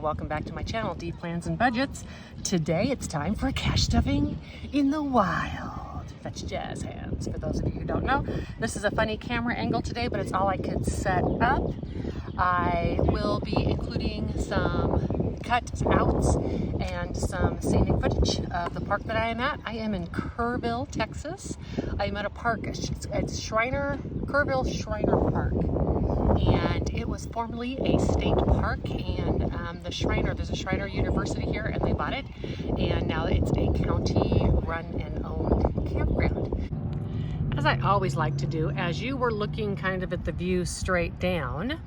welcome back to my channel, D Plans and Budgets. Today it's time for cash stuffing in the wild. That's jazz hands, for those of you who don't know. This is a funny camera angle today, but it's all I could set up. I will be including some cutouts and some scenic footage of the park that I am at. I am in Kerrville, Texas. I am at a park, it's Kerrville Shriner Park. And it was formerly a state park, and there's a Shriner University here, and they bought it, and now it's a county run and owned campground. As I always like to do, as you were looking kind of at the view straight down,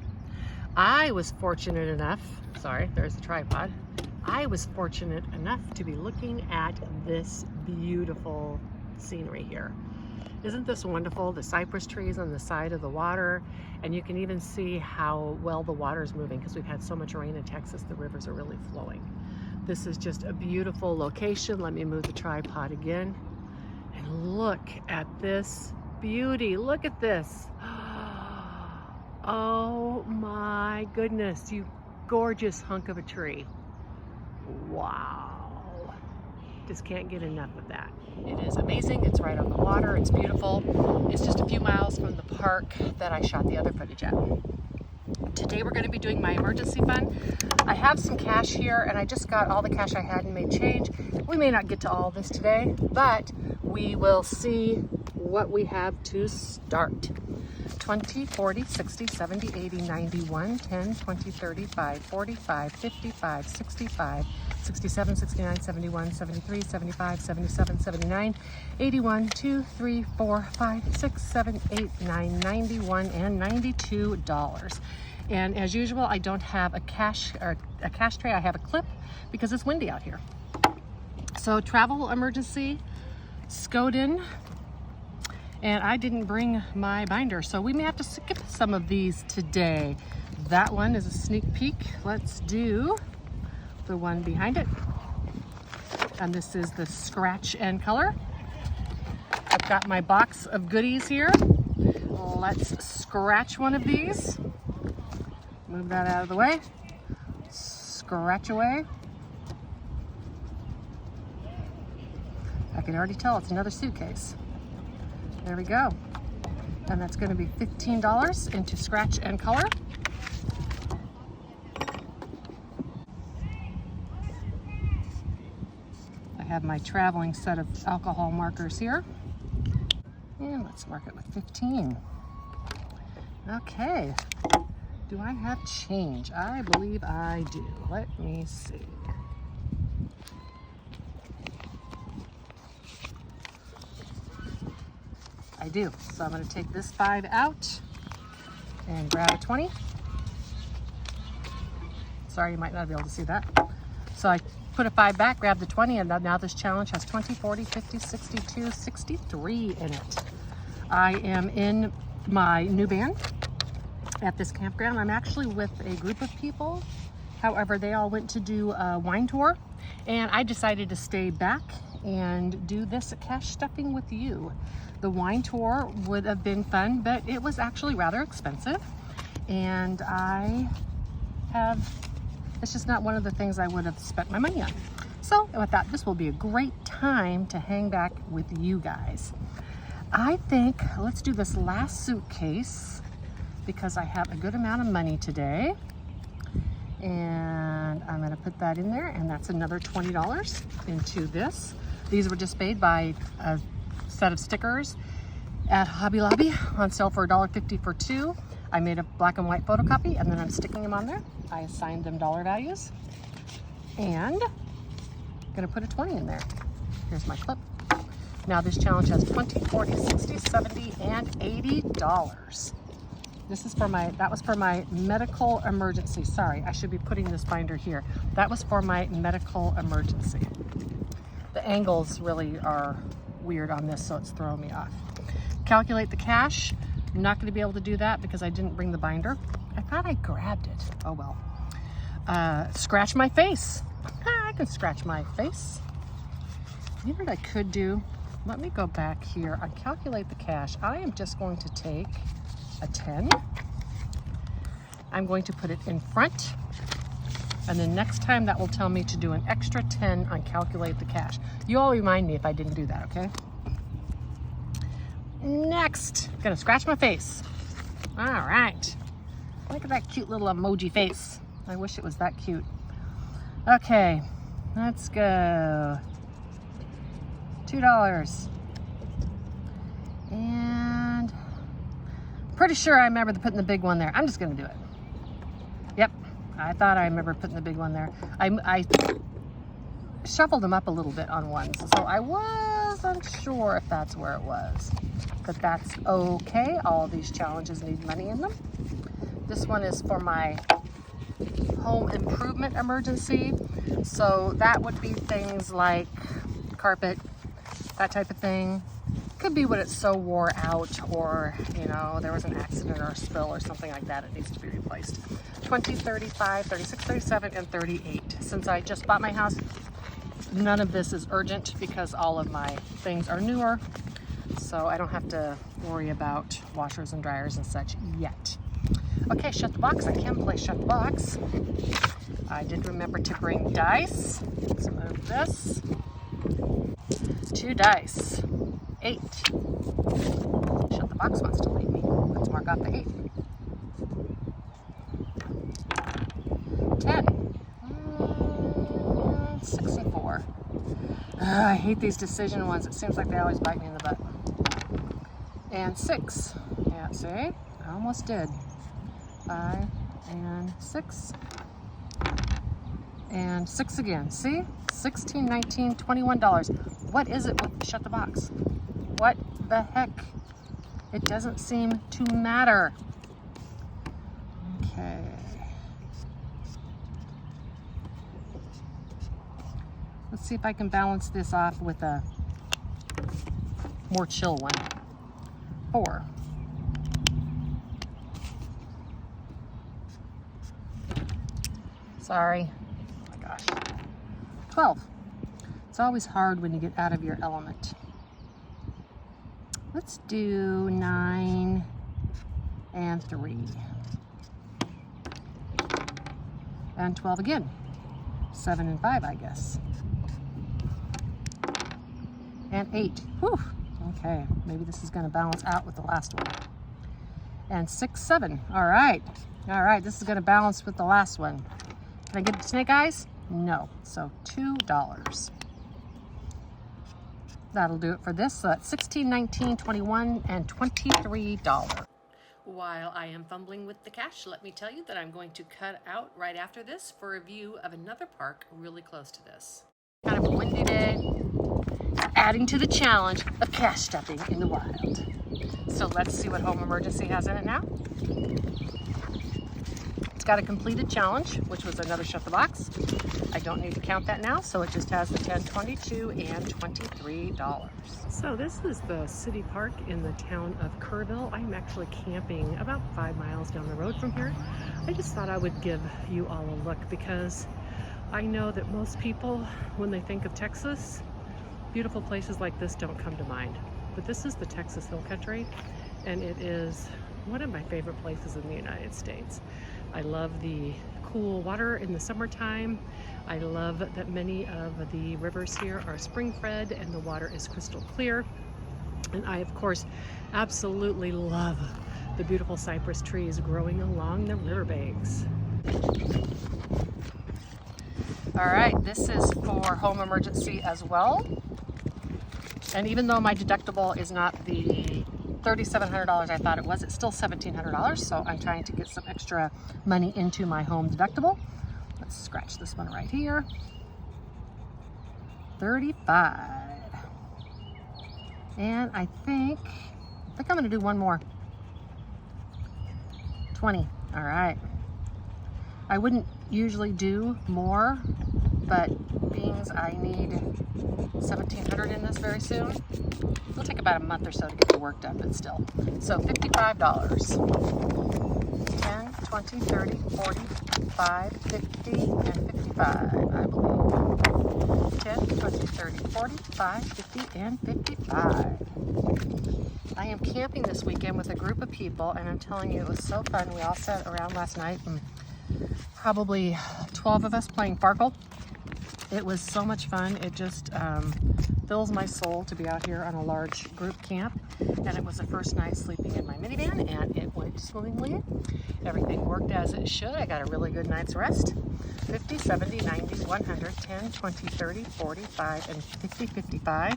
I was fortunate enough, sorry, there's the tripod. I was fortunate enough to be looking at this beautiful scenery here. Isn't this wonderful? The cypress trees on the side of the water, and you can even see how well the water is moving because we've had so much rain in Texas, the rivers are really flowing. This is just a beautiful location. Let me move the tripod again. And look at this beauty. Look at this. Oh my goodness, you gorgeous hunk of a tree. Wow. Just can't get enough of that. It is amazing. It's right on the water. It's beautiful. It's just a few miles from the park that I shot the other footage at. Today we're going to be doing my emergency fund. I have some cash here, and I just got all the cash I had and made change. We may not get to all this today, but we will see what we have to start. 20, 40, 60, 70, 80, 91, 10, 20, 35, 45, 55, 65, 67, 69, 71, 73, 75, 77, 79, 81, 2, 3, 4, 5, 6, 7, 8, 9, 91, and $92. And as usual, I don't have a cash tray. I have a clip because it's windy out here. So travel emergency, Skoden. And I didn't bring my binder, so we may have to skip some of these today. That one is a sneak peek. Let's do the one behind it. And this is the scratch and color. I've got my box of goodies here. Let's scratch one of these. Move that out of the way. Scratch away. I can already tell it's another suitcase. There we go. And that's going to be $15 into scratch and color. I have my traveling set of alcohol markers here. And let's mark it with 15. Okay. Do I have change? I believe I do. Let me see. I do. So I'm going to take this 5 out and grab a 20. Sorry, you might not be able to see that. So I put a 5 back, grab the 20, and now this challenge has 20, 40, 50, 62, 63 in it. I am in my new van at this campground. I'm actually with a group of people. However, they all went to do a wine tour, and I decided to stay back and do this cash stuffing with you. The wine tour would have been fun, but it was actually rather expensive, and it's just not one of the things I would have spent my money on. So with that, this will be a great time to hang back with you guys. I think let's do this last suitcase because I have a good amount of money today, and I'm going to put that in there, and that's another $20 into this. These were just made by a set of stickers at Hobby Lobby on sale for $1.50 for 2. I made a black and white photocopy, and then I'm sticking them on there. I assigned them dollar values, and I'm gonna put a 20 in there. Here's my clip. Now this challenge has 20, 40, 60, 70, and $80. This is for that was for my medical emergency. Sorry, I should be putting this binder here. That was for my medical emergency. The angles really are weird on this, so it's throwing me off. Calculate the cash. I'm not going to be able to do that because I didn't bring the binder. I thought I grabbed it. Oh well. Scratch my face. I can scratch my face. You know what I could do? Let me go back here. I calculate the cash. I am just going to take a 10. I'm going to put it in front And then next time that will tell me to do an extra 10 on calculate the cash. You all remind me if I didn't do that, okay? Next, I'm gonna scratch my face. All right. Look at that cute little emoji face. I wish it was that cute. Okay, let's go. $2. And pretty sure I remember putting the big one there. I'm just gonna do it. Yep, I thought I remember putting the big one there. I shuffled them up a little bit on ones, so I wasn't sure if that's where it was. But that's okay. All these challenges need money in them. This one is for my home improvement emergency. So that would be things like carpet, that type of thing. Could be when it's so wore out, or you know, there was an accident or a spill or something like that, it needs to be replaced. 20, 35, 36, 37, and 38. Since I just bought my house, none of this is urgent because all of my things are newer. So I don't have to worry about washers and dryers and such yet. Okay, shut the box. I can play shut the box. I did remember to bring dice. Let's move this. 2 dice. 8. Shut the box wants to leave me. Let's mark off the 8. 10. 6 and 4. I hate these decision ones. It seems like they always bite me in the butt. And 6. Yeah, see? I almost did. 5 and 6. And 6 again. See? $16, $19, $21. What is it with shut the box? What the heck? It doesn't seem to matter. Okay. Let's see if I can balance this off with a more chill one. 4. Sorry. Oh my gosh. 12. It's always hard when you get out of your element. Let's do 9 and 3. And 12 again. 7 and 5, I guess. And 8. Whew. Okay, maybe this is going to balance out with the last one. And 6, 7. All right. All right, this is going to balance with the last one. Can I get the snake eyes? No. So $2. That'll do it for this. So that's $16, $19, $21, and $23. While I am fumbling with the cash, let me tell you that I'm going to cut out right after this for a view of another park really close to this. Kind of a windy day, adding to the challenge of cash stuffing in the wild. So let's see what Home Emergency has in it now. It's got a completed challenge, which was another shut the box. I don't need to count that now, so it just has the $10, $22, and $23. So this is the city park in the town of Kerrville. I'm actually camping about 5 miles down the road from here. I just thought I would give you all a look because I know that most people, when they think of Texas, beautiful places like this don't come to mind. But this is the Texas Hill Country, and it is one of my favorite places in the United States. I love the cool water in the summertime. I love that many of the rivers here are spring-fed and the water is crystal clear. And I, of course, absolutely love the beautiful cypress trees growing along the riverbanks. All right, this is for Home Emergency as well. And even though my deductible is not the $3,700 I thought it was, it's still $1,700. So I'm trying to get some extra money into my home deductible. Let's scratch this one right here. 35. And I think I'm gonna do one more. 20. All right. I wouldn't usually do more, but beans, I need $1,700 in this very soon. It'll take about a month or so to get the work done, but still. So $55. 10, 20, 30, 40, 5, 50, and 55, I believe. 10, 20, 30, 40, 5, 50, and 55. I am camping this weekend with a group of people, and I'm telling you, it was so fun. We all sat around last night and probably 12 of us playing Farkle. It was so much fun. It just fills my soul to be out here on a large group camp. And it was the first night sleeping in my minivan, and it went swimmingly. Everything worked as it should. I got a really good night's rest. 50, 70, 90, 100, 10, 20, 30, 45, and 50, 55.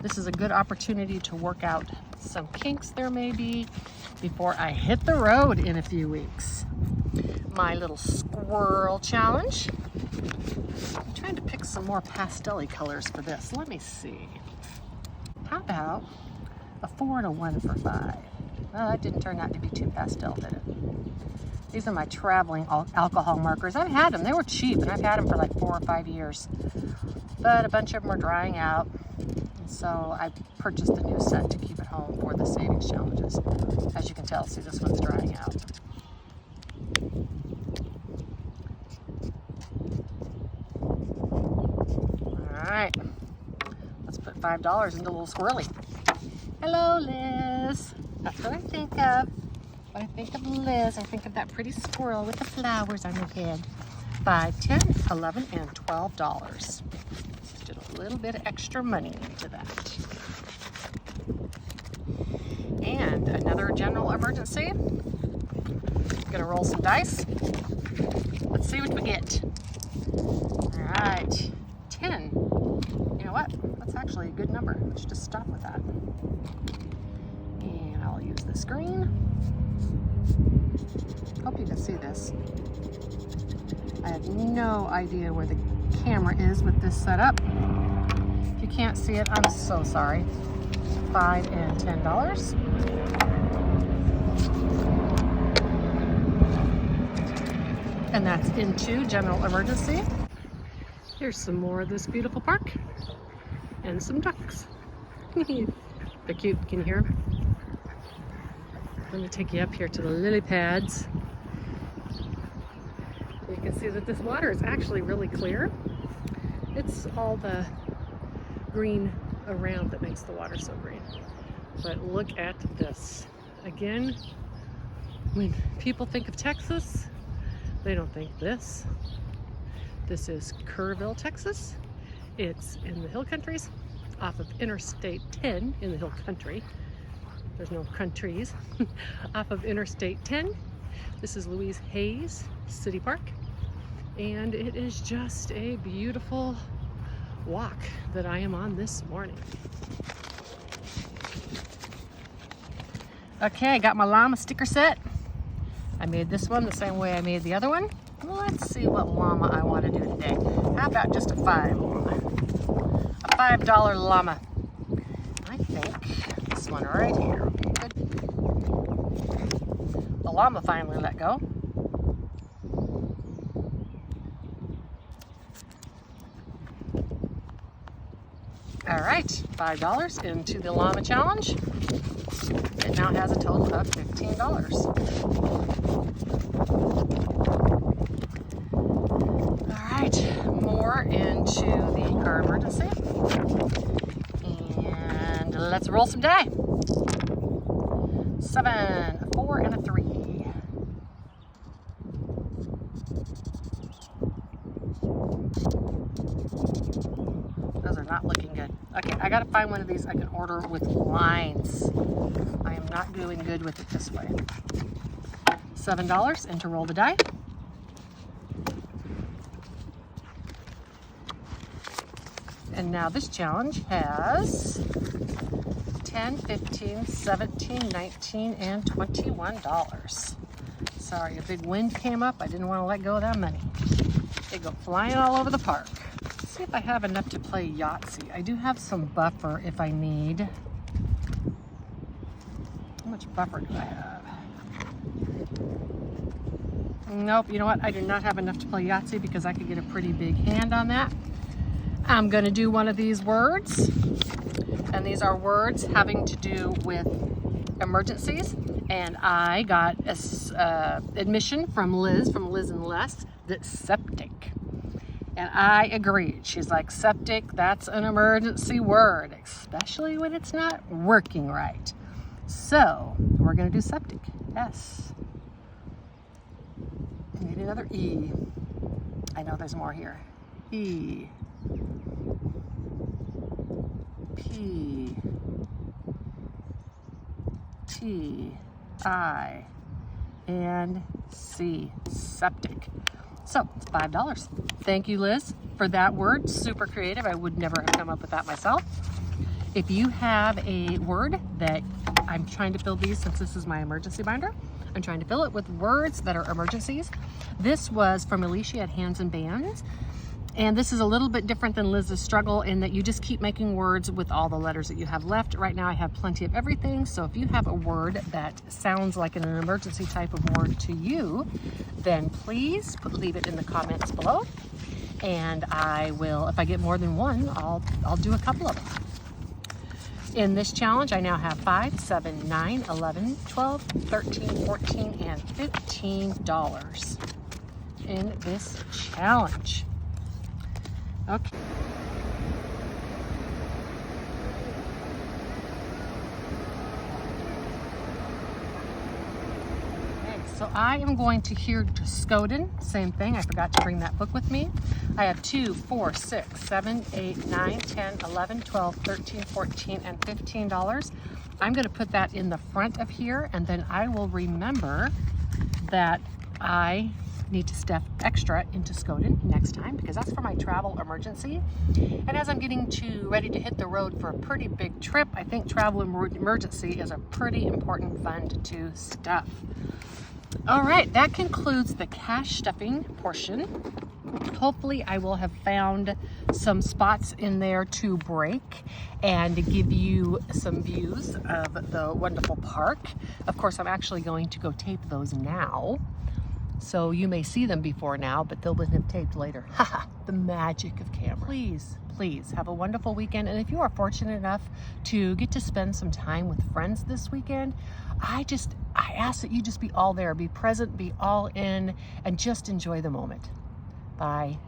This is a good opportunity to work out some kinks there may be before I hit the road in a few weeks. My little squirrel challenge. I'm trying to pick some more pastel-y colors for this. Let me see. How about a 4 and a 1 for 5? Well, that didn't turn out to be too pastel, did it? These are my traveling alcohol markers. I've had them. They were cheap, and I've had them for like 4 or 5 years. But a bunch of them are drying out. And so I purchased a new set to keep at home for the savings challenges. As you can tell, see, this one's drying out. All right. Let's put $5 into a little squirrely. Hello, Liz. That's what I think of. When I think of Liz, I think of that pretty squirrel with the flowers on her head. 5, 10, 11, and $12. Just did a little bit of extra money into that. And another general emergency. Gonna roll some dice. Let's see what we get. All right, 10. You know what? That's actually a good number. Let's just stop with that. And I'll use the screen. Hope you can see this. I have no idea where the camera is with this setup. If you can't see it, I'm so sorry. $5 and $10. And that's into general emergency. Here's some more of this beautiful park and some ducks. They're cute. Can you hear them? Let me take you up here to the lily pads. You can see that this water is actually really clear. It's all the green around that makes the water so green. But look at this. Again, when people think of Texas, they don't think this. This is Kerrville, Texas. It's in the Hill Countries, off of Interstate 10 in the Hill Country. There's no countries. Off of Interstate 10. This is Louise Hayes City Park. And it is just a beautiful walk that I am on this morning. Okay, I got my llama sticker set. I made this one the same way I made the other one. Let's see what llama I want to do today. How about just a $5 llama? A $5 llama. I think this one right here would be good. The llama finally let go. All right, $5 into the llama challenge. It now has a total of $15. All right, more into the car emergency. And let's roll some die. 7, a 4, and a 3. Those are not looking good. Okay, I gotta find one of these I can order with lines. I am not doing good with it this way. $7 and to roll the die. And now this challenge has 10, 15, 17, 19, and $21. Sorry, a big wind came up. I didn't want to let go of that money. They go flying all over the park. Let's see if I have enough to play Yahtzee. I do have some buffer if I need. How much buffer do I have? Nope, you know what? I do not have enough to play Yahtzee because I could get a pretty big hand on that. I'm gonna do one of these words. And these are words having to do with emergencies. And I got admission from Liz and Les, that septic. And I agreed. She's like, septic, that's an emergency word, especially when it's not working right. So we're gonna do septic, S. Need another E. I know there's more here. E. P. T. I. And C. Septic. So it's $5. Thank you, Liz, for that word. Super creative. I would never have come up with that myself. If you have a word that I'm trying to fill these, since this is my emergency binder, I'm trying to fill it with words that are emergencies. This was from Alicia at Hands and Bands. And this is a little bit different than Liz's struggle in that you just keep making words with all the letters that you have left. Right now I have plenty of everything. So if you have a word that sounds like an emergency type of word to you, then please leave it in the comments below. And I will, if I get more than one, I'll do a couple of them. In this challenge, I now have 5, 7, 9, 11, 12, 13, 14, and $15 in this challenge. Okay. So I am going to hear Skoden, same thing. I forgot to bring that book with me. I have 2, 4, 6, 7, 8, 9, 10, 11, 12, 13, 14, and $15. I'm going to put that in the front of here, and then I will remember that I need to step extra into Skoden next time because that's for my travel emergency. And as I'm getting ready to hit the road for a pretty big trip, I think travel emergency is a pretty important fund to stuff. All right, that concludes the cache stuffing portion. Hopefully I will have found some spots in there to break and give you some views of the wonderful park. Of course, I'm actually going to go tape those now. So you may see them before now, but they'll have taped later. Haha, the magic of camera. Please have a wonderful weekend. And if you are fortunate enough to get to spend some time with friends this weekend, I ask that you just be all there, be present, be all in, and just enjoy the moment. Bye.